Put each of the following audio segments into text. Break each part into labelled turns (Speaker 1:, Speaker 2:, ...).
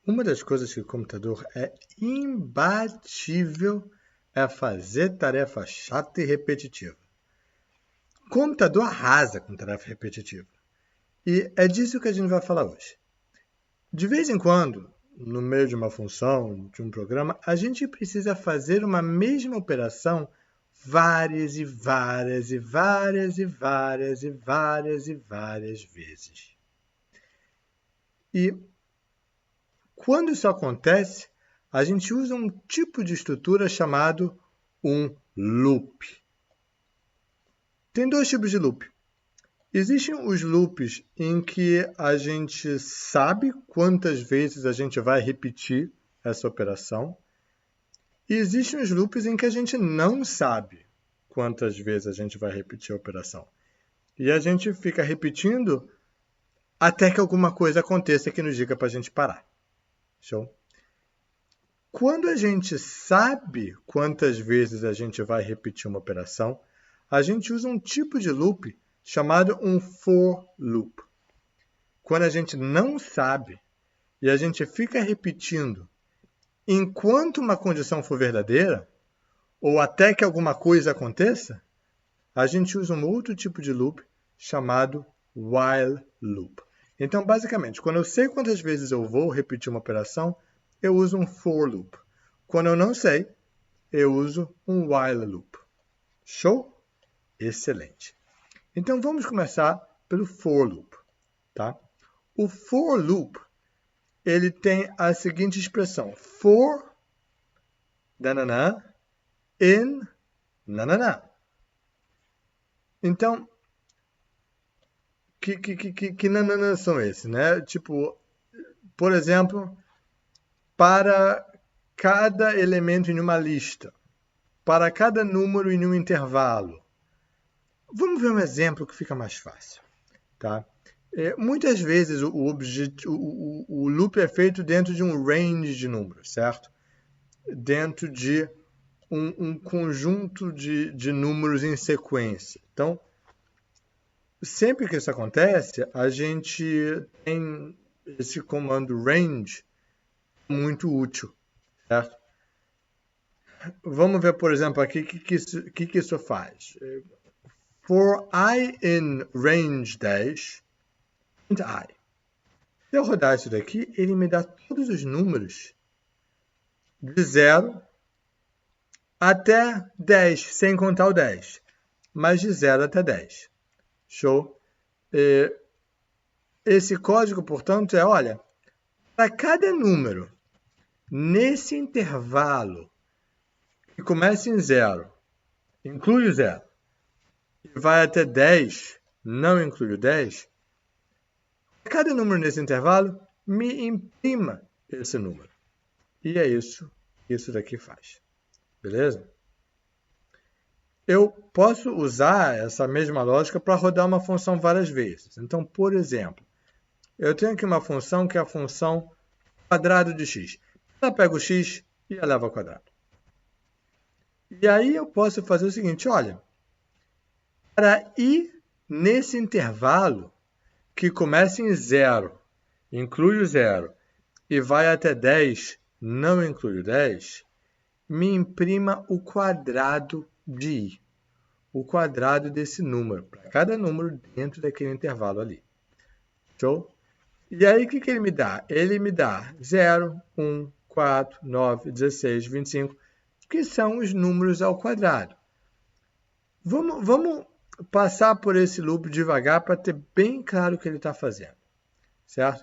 Speaker 1: Uma das coisas que o computador é imbatível é fazer tarefa chata e repetitiva. O computador arrasa com tarefa repetitiva. E é disso que a gente vai falar hoje. De vez em quando, no meio de uma função, de um programa, a gente precisa fazer uma mesma operação várias e várias e várias e várias e várias e várias vezes. E quando isso acontece, a gente usa um tipo de estrutura chamado um loop. Tem dois tipos de loop. Existem os loops em que a gente sabe quantas vezes a gente vai repetir essa operação. E existem os loops em que a gente não sabe quantas vezes a gente vai repetir a operação. E a gente fica repetindo até que alguma coisa aconteça que nos diga para a gente parar. Show? Quando a gente sabe quantas vezes a gente vai repetir uma operação, a gente usa um tipo de loop chamado um for loop. Quando a gente não sabe e a gente fica repetindo enquanto uma condição for verdadeira, ou até que alguma coisa aconteça, a gente usa um outro tipo de loop chamado while loop. Então, basicamente, quando eu sei quantas vezes eu vou repetir uma operação, eu uso um for loop. Quando eu não sei, eu uso um while loop. Show? Excelente. Então, vamos começar pelo for loop. Tá? O for loop ele tem a seguinte expressão. For, nananã, in, nananã. Então, que nananã são esses? Né? Tipo, por exemplo, para cada elemento em uma lista, para cada número em um intervalo. Vamos ver um exemplo que fica mais fácil. Tá? Muitas vezes o loop é feito dentro de um range de números, certo? Dentro de um conjunto de números em sequência. Então, sempre que isso acontece, a gente tem esse comando range muito útil, certo? Vamos ver, por exemplo, aqui o que isso faz. For I in range dash, print I. Se eu rodar isso daqui, ele me dá todos os números de 0 até 10, sem contar o 10, mas de 0 até 10. Show? Esse código, portanto, olha, para cada número nesse intervalo que começa em 0, inclui o 0, e vai até 10, não inclui o 10, cada número nesse intervalo me imprima esse número. E é isso que isso daqui faz. Beleza? Eu posso usar essa mesma lógica para rodar uma função várias vezes. Então, por exemplo, eu tenho aqui uma função que é a função quadrado de x. Ela pega o x e eleva ao quadrado. E aí eu posso fazer o seguinte, olha, para ir nesse intervalo que começa em 0, inclui o 0, e vai até 10, não inclui o 10, me imprima o quadrado de i. O quadrado desse número, para cada número dentro daquele intervalo ali. Show? E aí, o que ele me dá? Ele me dá 0, 1, 4, 9, 16, 25, que são os números ao quadrado. Vamos passar por esse loop devagar para ter bem claro o que ele está fazendo. Certo?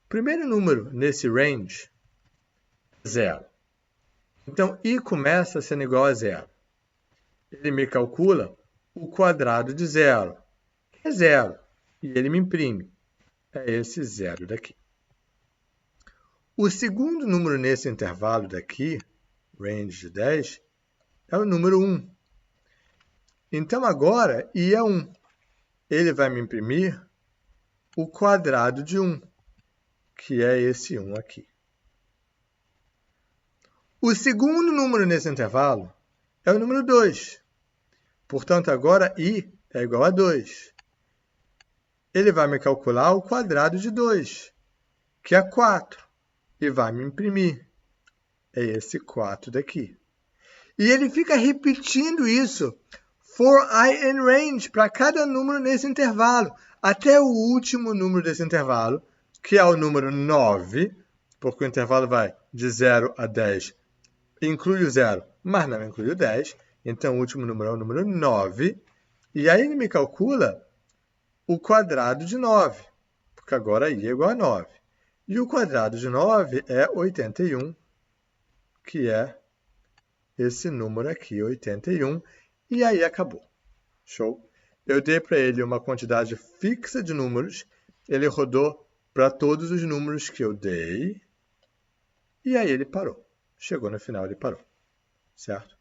Speaker 1: O primeiro número nesse range é 0. Então, i começa sendo igual a 0. Ele me calcula o quadrado de 0, que é 0, e ele me imprime. É esse 0 daqui. O segundo número nesse intervalo daqui, range de 10, é o número 1. Então, agora, i é 1. Ele vai me imprimir o quadrado de 1, que é esse 1 aqui. O segundo número nesse intervalo é o número 2. Portanto, agora i é igual a 2. Ele vai me calcular o quadrado de 2, que é 4. e vai me imprimir. É esse 4 daqui. E ele fica repetindo isso for I in range, para cada número nesse intervalo, até o último número desse intervalo, que é o número 9, porque o intervalo vai de 0 a 10, inclui o 0, mas não inclui o 10, então o último número é o número 9, e aí ele me calcula o quadrado de 9, porque agora i é igual a 9. E o quadrado de 9 é 81, que é esse número aqui, 81, e aí acabou. Show? Eu dei para ele uma quantidade fixa de números, ele rodou para todos os números que eu dei, e aí ele parou. Chegou no final, ele parou. Certo?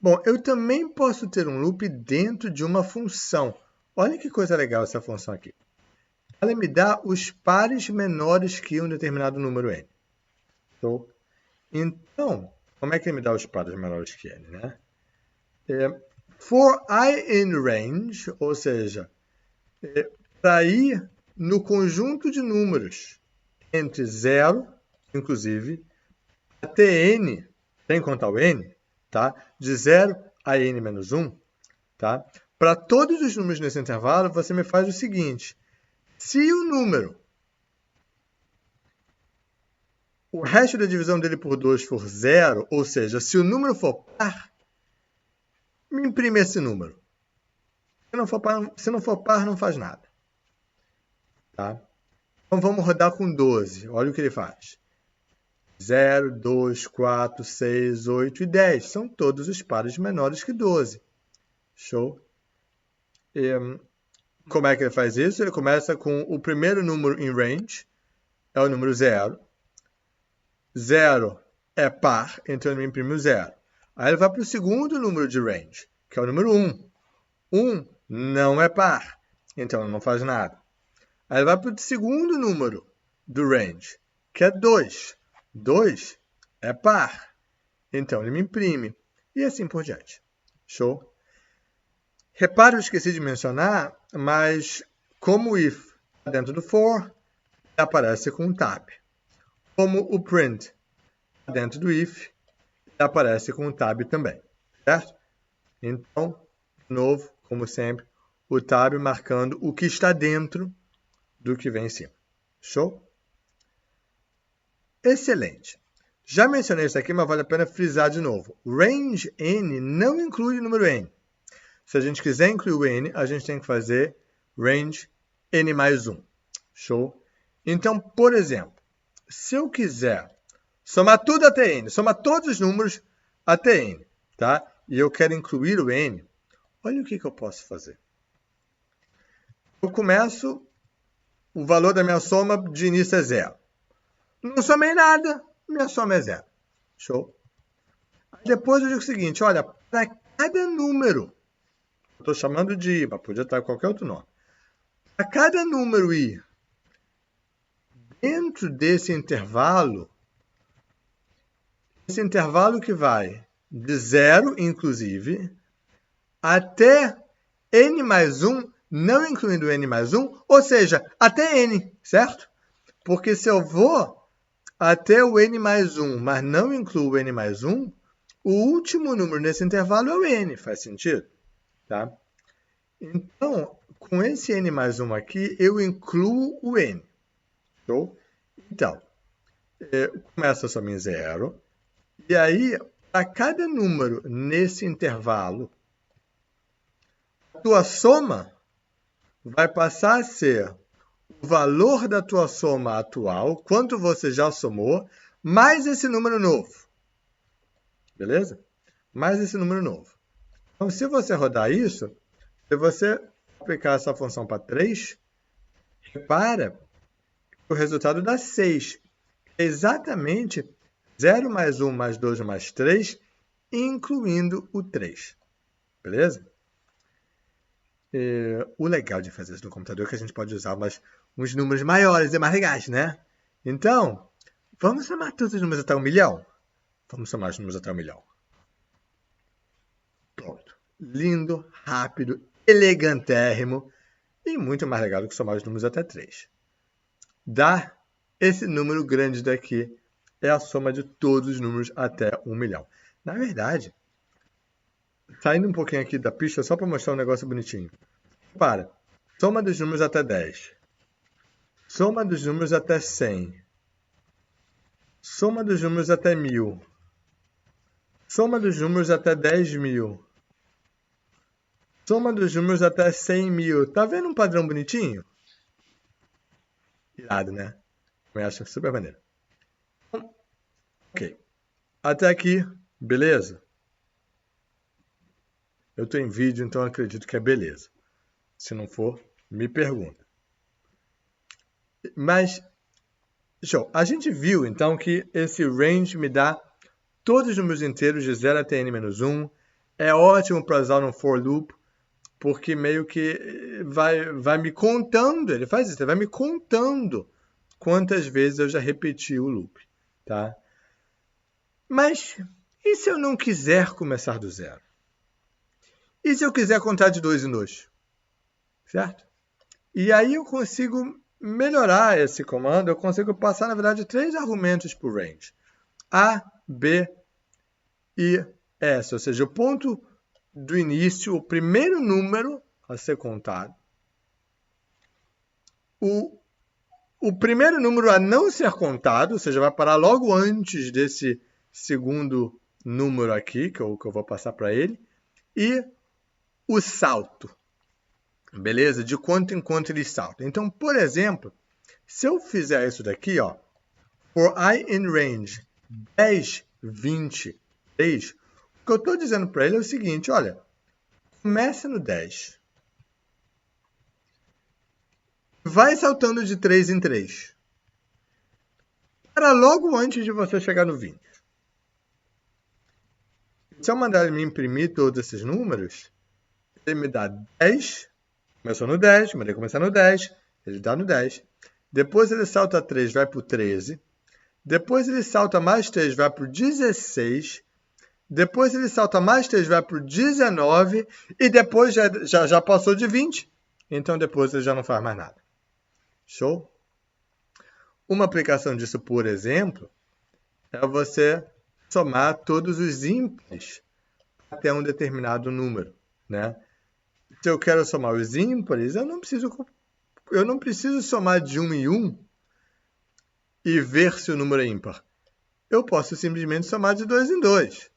Speaker 1: Bom, eu também posso ter um loop dentro de uma função. Olha que coisa legal essa função aqui. Ela me dá os pares menores que um determinado número n. Show? Então, como é que ele me dá os pares menores que n, né? For I in range, ou seja, para i no conjunto de números entre 0, inclusive, até n, sem contar o n, tá? De 0 a n menos 1, tá? Para todos os números nesse intervalo, você me faz o seguinte. Se o número, o resto da divisão dele por 2 for 0, ou seja, se o número for par, me imprime esse número. Se não for par, não faz nada. Tá? Então vamos rodar com 12. Olha o que ele faz. 0, 2, 4, 6, 8 e 10. São todos os pares menores que 12. Show? Como é que ele faz isso? Ele começa com o primeiro número em range, é o número 0. 0 é par, então ele me imprime o 0. Aí ele vai para o segundo número de range, que é o número 1. 1 não é par, então ele não faz nada. Aí ele vai para o segundo número do range, que é 2. 2 é par, então ele me imprime. E assim por diante. Show? Repare, eu esqueci de mencionar, mas como o if está dentro do for, aparece com um tab. Como o print está dentro do if, aparece com um tab também. Certo? Então, de novo, como sempre, o tab marcando o que está dentro do que vem em cima. Show? Excelente. Já mencionei isso aqui, mas vale a pena frisar de novo. Range n não inclui o número n. Se a gente quiser incluir o n, a gente tem que fazer range n mais 1. Show? Então, por exemplo, se eu quiser somar tudo até n, somar todos os números até n, tá? E eu quero incluir o n, olha o que eu posso fazer. Eu começo, o valor da minha soma de início é 0. Não somei nada, minha soma é 0. Show? Depois eu digo o seguinte, olha, para cada número, estou chamando de i, mas podia estar qualquer outro nome. Para cada número i, dentro desse intervalo, esse intervalo que vai de 0, inclusive, até n mais 1, não incluindo n mais 1, ou seja, até n, certo? Porque se eu vou até o n mais 1, mas não incluo o n mais 1, o último número nesse intervalo é o n, faz sentido? Tá? Então, com esse n mais 1 aqui, eu incluo o n. Show? Então, começa a soma em 0, e aí, para cada número nesse intervalo, a tua soma vai passar a ser o valor da tua soma atual, quanto você já somou, mais esse número novo. Beleza? Mais esse número novo. Então, se você rodar isso, se você aplicar essa função para 3, repara que o resultado dá 6. É exatamente 0 mais 1 mais 2 mais 3, incluindo o 3. Beleza? O legal de fazer isso no computador é que a gente pode usar uns números maiores e mais legais, né? Então, vamos somar todos os números até 1 milhão? Vamos somar os números até 1 milhão. Pronto. Lindo, rápido, elegantérrimo e muito mais legal do que somar os números até 3. Dá esse número grande daqui é a soma de todos os números até 1 milhão. Na verdade, saindo um pouquinho aqui da pista, só para mostrar um negócio bonitinho. Para, soma dos números até 10. Soma dos números até 100. Soma dos números até 1000. Soma dos números até 10.000. Soma dos números até 100.000. Tá vendo um padrão bonitinho? Irado, né? Eu acho super maneiro. Ok. Até aqui, beleza? Eu estou em vídeo, então acredito que é beleza. Se não for, me pergunta. Mas, show. A gente viu, então, que esse range me dá todos os números inteiros de 0 até n-1. É ótimo para usar no for loop, porque meio que vai me contando, ele faz isso, ele vai me contando quantas vezes eu já repeti o loop, tá? Mas, e se eu não quiser começar do zero? E se eu quiser contar de 2 em 2? Certo? E aí eu consigo melhorar esse comando, eu consigo passar, na verdade, 3 argumentos para o range. A, B e S, ou seja, o ponto do início, o primeiro número a ser contado. O primeiro número a não ser contado, ou seja, vai parar logo antes desse segundo número aqui, que eu vou passar para ele. E o salto, beleza? De quanto em quanto ele salta. Então, por exemplo, se eu fizer isso daqui, ó, for I in range 10, 20, 3, o que eu estou dizendo para ele é o seguinte, olha, começa no 10, vai saltando de 3 em 3, para logo antes de você chegar no 20. Se eu mandar ele me imprimir todos esses números, ele me dá 10, começou no 10, mandei começar no 10, ele dá no 10. Depois ele salta 3, vai para o 13. Depois ele salta mais 3, vai para o 16. Depois ele salta mais 3, vai para o 19. E depois já passou de 20. Então depois ele já não faz mais nada. Show? Uma aplicação disso, por exemplo, é você somar todos os ímpares até um determinado número, né? Se eu quero somar os ímpares, eu não preciso somar de 1 em 1 e ver se o número é ímpar. Eu posso simplesmente somar de 2 em 2.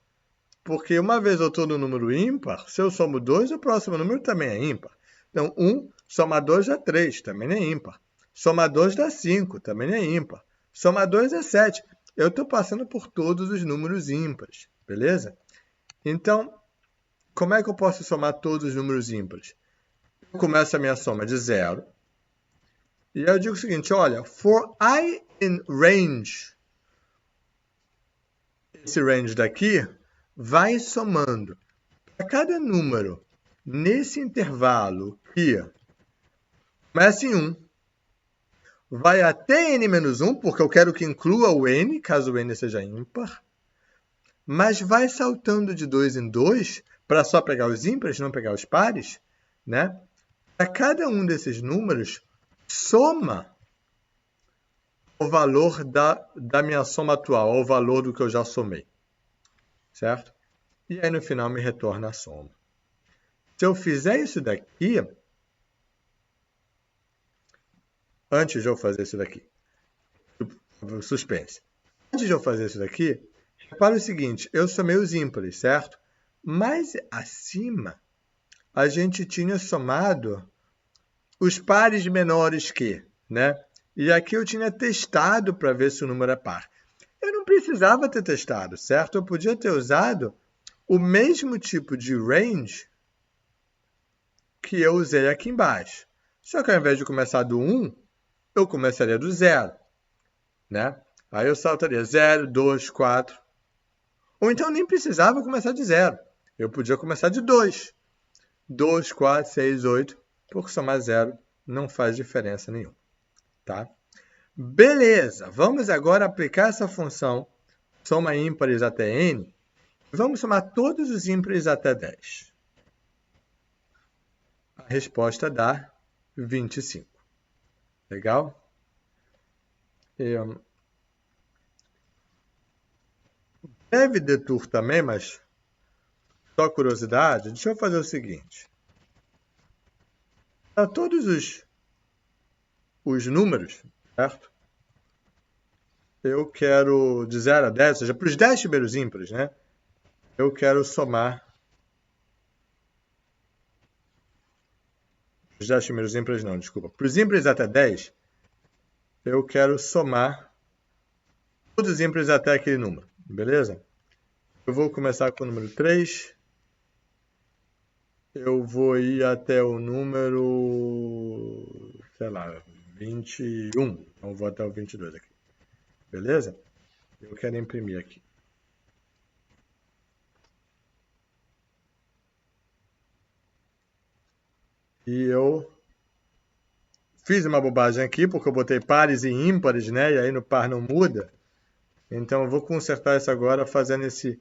Speaker 1: Porque uma vez eu estou no número ímpar, se eu somo 2, o próximo número também é ímpar. Então, 1 soma 2 dá 3, também é ímpar. Soma 2 dá 5, também é ímpar. Soma 2 é 7. Eu estou passando por todos os números ímpares, beleza? Então, como é que eu posso somar todos os números ímpares? Eu começo a minha soma de 0. E eu digo o seguinte, olha, for I in range, esse range daqui vai somando para cada número nesse intervalo que começa em 1, vai até n-1, porque eu quero que inclua o n, caso o n seja ímpar, mas vai saltando de 2 em 2, para só pegar os ímpares, não pegar os pares, né? Para cada um desses números, soma o valor da minha soma atual, o valor do que eu já somei, certo? E aí no final me retorna a soma. Se eu fizer isso daqui, antes de eu fazer isso daqui, suspense. Antes de eu fazer isso daqui, repara o seguinte, eu somei os ímpares, certo? Mas acima, a gente tinha somado os pares menores que, né? E aqui eu tinha testado para ver se o número é par. Eu não precisava ter testado, certo? Eu podia ter usado o mesmo tipo de range que eu usei aqui embaixo. Só que ao invés de começar do 1, eu começaria do 0, né? Aí eu saltaria 0, 2, 4. Ou então nem precisava começar de 0. Eu podia começar de 2. 2, 4, 6, 8. Porque somar 0 não faz diferença nenhuma, tá? Beleza, vamos agora aplicar essa função soma ímpares até n. Vamos somar todos os ímpares até 10. A resposta dá 25. Legal? Breve detour também, mas só curiosidade, deixa eu fazer o seguinte. Para todos os números, certo? Eu quero de 0 a 10, ou seja, para os 10 primeiros ímpares, né? Eu quero somar os 10 primeiros ímpares, não, desculpa. Para os ímpares até 10, eu quero somar todos os ímpares até aquele número, beleza? Eu vou começar com o número 3. Eu vou ir até o número, sei lá, 21. Então, vou até o 22 aqui. Beleza? Eu quero imprimir aqui. E eu fiz uma bobagem aqui, porque eu botei pares e ímpares, né? E aí no par não muda. Então eu vou consertar isso agora fazendo esse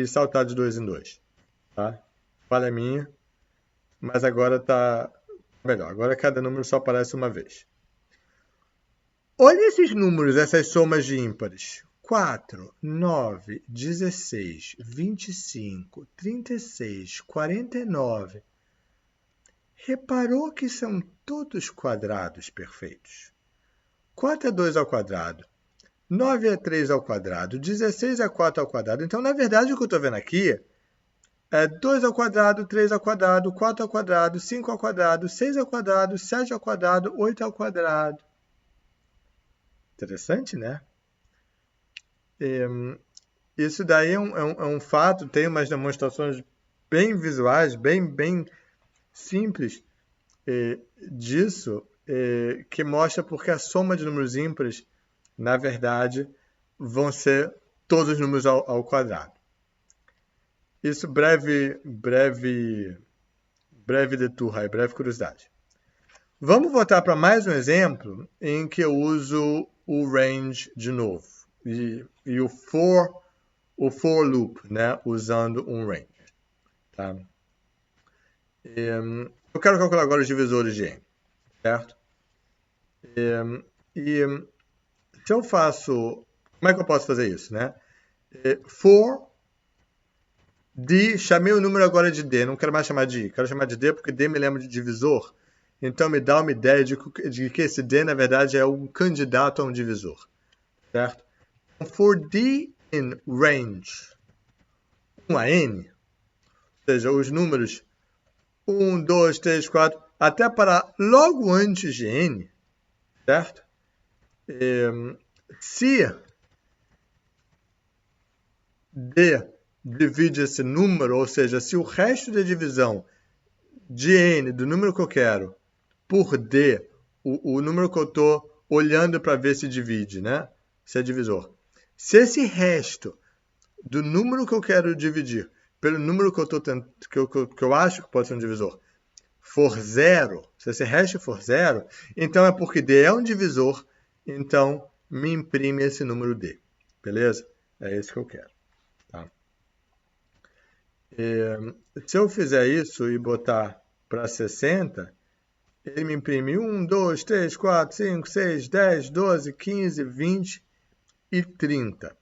Speaker 1: saltar de 2 em 2. Tá? Falha minha. Mas agora tá melhor. Agora cada número só aparece uma vez. Olha esses números, essas somas de ímpares. 4, 9, 16, 25, 36, 49. Reparou que são todos quadrados perfeitos. 4 é 2 ao quadrado. 9 é 3 ao quadrado. 16 é 4 ao quadrado. Então, na verdade, o que eu estou vendo aqui é 2 ao quadrado, 3 ao quadrado, 4 ao quadrado, 5 ao quadrado, 6 ao quadrado, 7 ao quadrado, 8 ao quadrado. Interessante, né? Isso daí é um fato, tem umas demonstrações bem visuais, bem simples disso, que mostra porque a soma de números ímpares, na verdade, vão ser todos os números ao quadrado. Isso, breve detour aí, breve curiosidade. Vamos voltar para mais um exemplo em que eu uso o range de novo. E o for loop, né? Usando um range. Tá? Eu quero calcular agora os divisores de n, certo? Se eu faço... Como é que eu posso fazer isso, né? For d, chamei o número agora de d, não quero mais chamar de i, quero chamar de d porque d me lembra de divisor, então me dá uma ideia de que esse d, na verdade, é um candidato a um divisor, certo? For d in range 1 a n, ou seja, os números 1, 2, 3, 4, até parar logo antes de n, certo? Se d divide esse número, ou seja, se o resto da divisão de n, do número que eu quero, por d, o número que eu estou olhando para ver se divide, né? Se é divisor. Se esse resto do número que eu quero dividir pelo número que eu acho que pode ser um divisor for zero, se esse resto for zero, então é porque d é um divisor, então me imprime esse número d. Beleza? É isso que eu quero. Tá? Se eu fizer isso e botar para 60, ele me imprime 1, 2, 3, 4, 5, 6, 10, 12, 15, 20 e 30.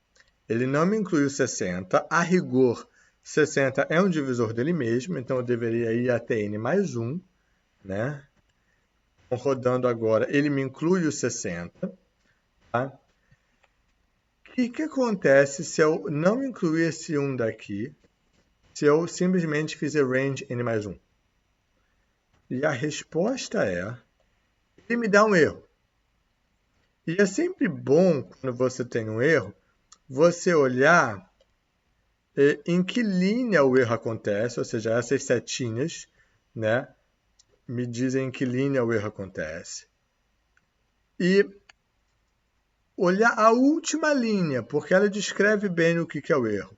Speaker 1: Ele não me inclui o 60. A rigor, 60 é um divisor dele mesmo, então eu deveria ir até n mais 1. Né? Então, rodando agora, ele me inclui o 60. Tá? O que acontece se eu não incluir esse 1 daqui, se eu simplesmente fizer range n mais 1? E a resposta é, ele me dá um erro. E é sempre bom, quando você tem um erro, você olhar em que linha o erro acontece, ou seja, essas setinhas, né, me dizem em que linha o erro acontece. E olhar a última linha, porque ela descreve bem o que é o erro.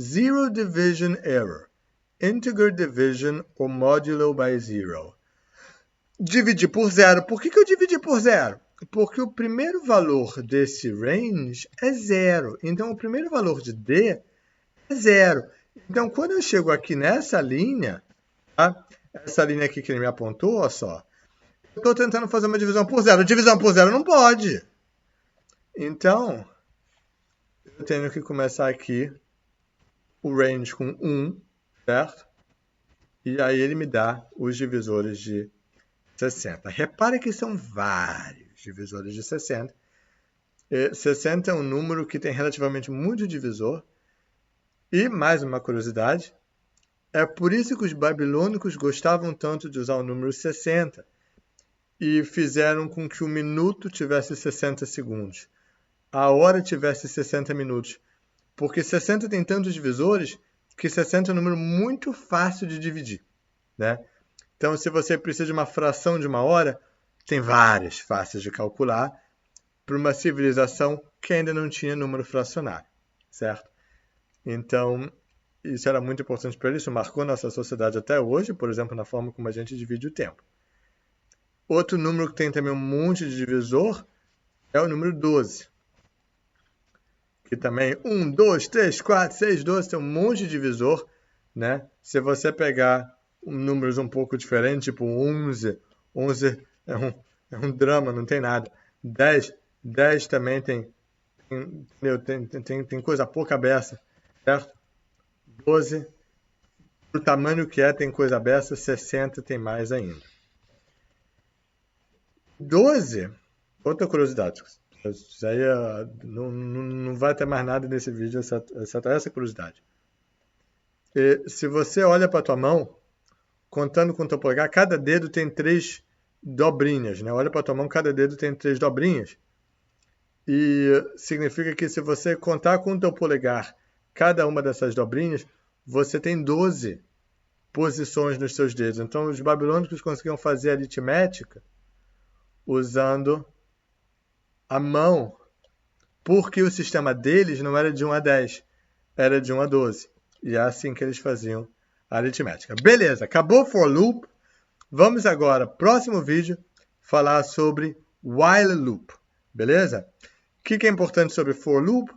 Speaker 1: Zero division error. Integer division or modulo by zero. Dividir por zero. Por que eu dividi por zero? Porque o primeiro valor desse range é zero. Então, o primeiro valor de d é zero. Então, quando eu chego aqui nessa linha, tá? Essa linha aqui que ele me apontou, olha só, eu estou tentando fazer uma divisão por zero. Divisão por zero não pode. Então, eu tenho que começar aqui o range com 1, certo? E aí ele me dá os divisores de 60. Repare que são vários divisores de 60. 60 é um número que tem relativamente muito divisor. E, mais uma curiosidade, é por isso que os babilônicos gostavam tanto de usar o número 60 e fizeram com que o minuto tivesse 60 segundos, a hora tivesse 60 minutos. Porque 60 tem tantos divisores que 60 é um número muito fácil de dividir, né? Então, se você precisa de uma fração de uma hora, tem várias fáceis de calcular para uma civilização que ainda não tinha número fracionário, certo? Então, isso era muito importante para eles, isso marcou nossa sociedade até hoje, por exemplo, na forma como a gente divide o tempo. Outro número que tem também um monte de divisor é o número 12. Que também 1, 2, 3, 4, 6, 12, tem um monte de divisor, né? Se você pegar números um pouco diferentes, tipo 11 é um drama, não tem nada. 10 também tem coisa pouca beça, certo? 12, pro tamanho que é, tem coisa beça, 60 tem mais ainda. 12, outra curiosidade. Isso aí não vai ter mais nada nesse vídeo, exceto essa curiosidade. E se você olha para a tua mão, contando com o teu polegar, cada dedo tem 3 dobrinhas, né? Olha para a tua mão, cada dedo tem 3 dobrinhas. E significa que se você contar com o teu polegar cada uma dessas dobrinhas, você tem 12 posições nos seus dedos. Então, os babilônicos conseguiam fazer aritmética usando a mão, porque o sistema deles não era de 1 a 10, era de 1 a 12. E é assim que eles faziam a aritmética. Beleza, acabou o for loop. Vamos agora, próximo vídeo, falar sobre while loop. Beleza? O que é importante sobre for loop?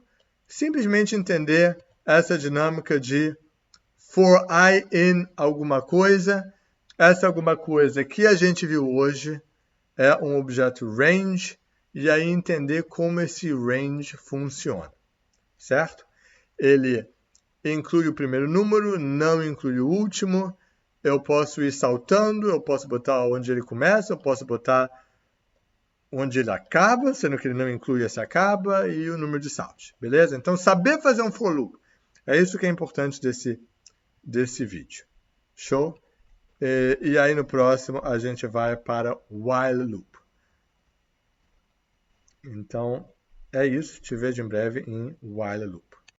Speaker 1: Simplesmente entender essa dinâmica de for I in alguma coisa. Essa alguma coisa que a gente viu hoje é um objeto range, e aí entender como esse range funciona, certo? Ele inclui o primeiro número, não inclui o último, eu posso ir saltando, eu posso botar onde ele começa, eu posso botar onde ele acaba, sendo que ele não inclui esse acaba, e o número de saltos, beleza? Então, saber fazer um for loop, é isso que é importante desse vídeo. Show? E aí no próximo a gente vai para while loop. Então, é isso. Te vejo em breve em while loop.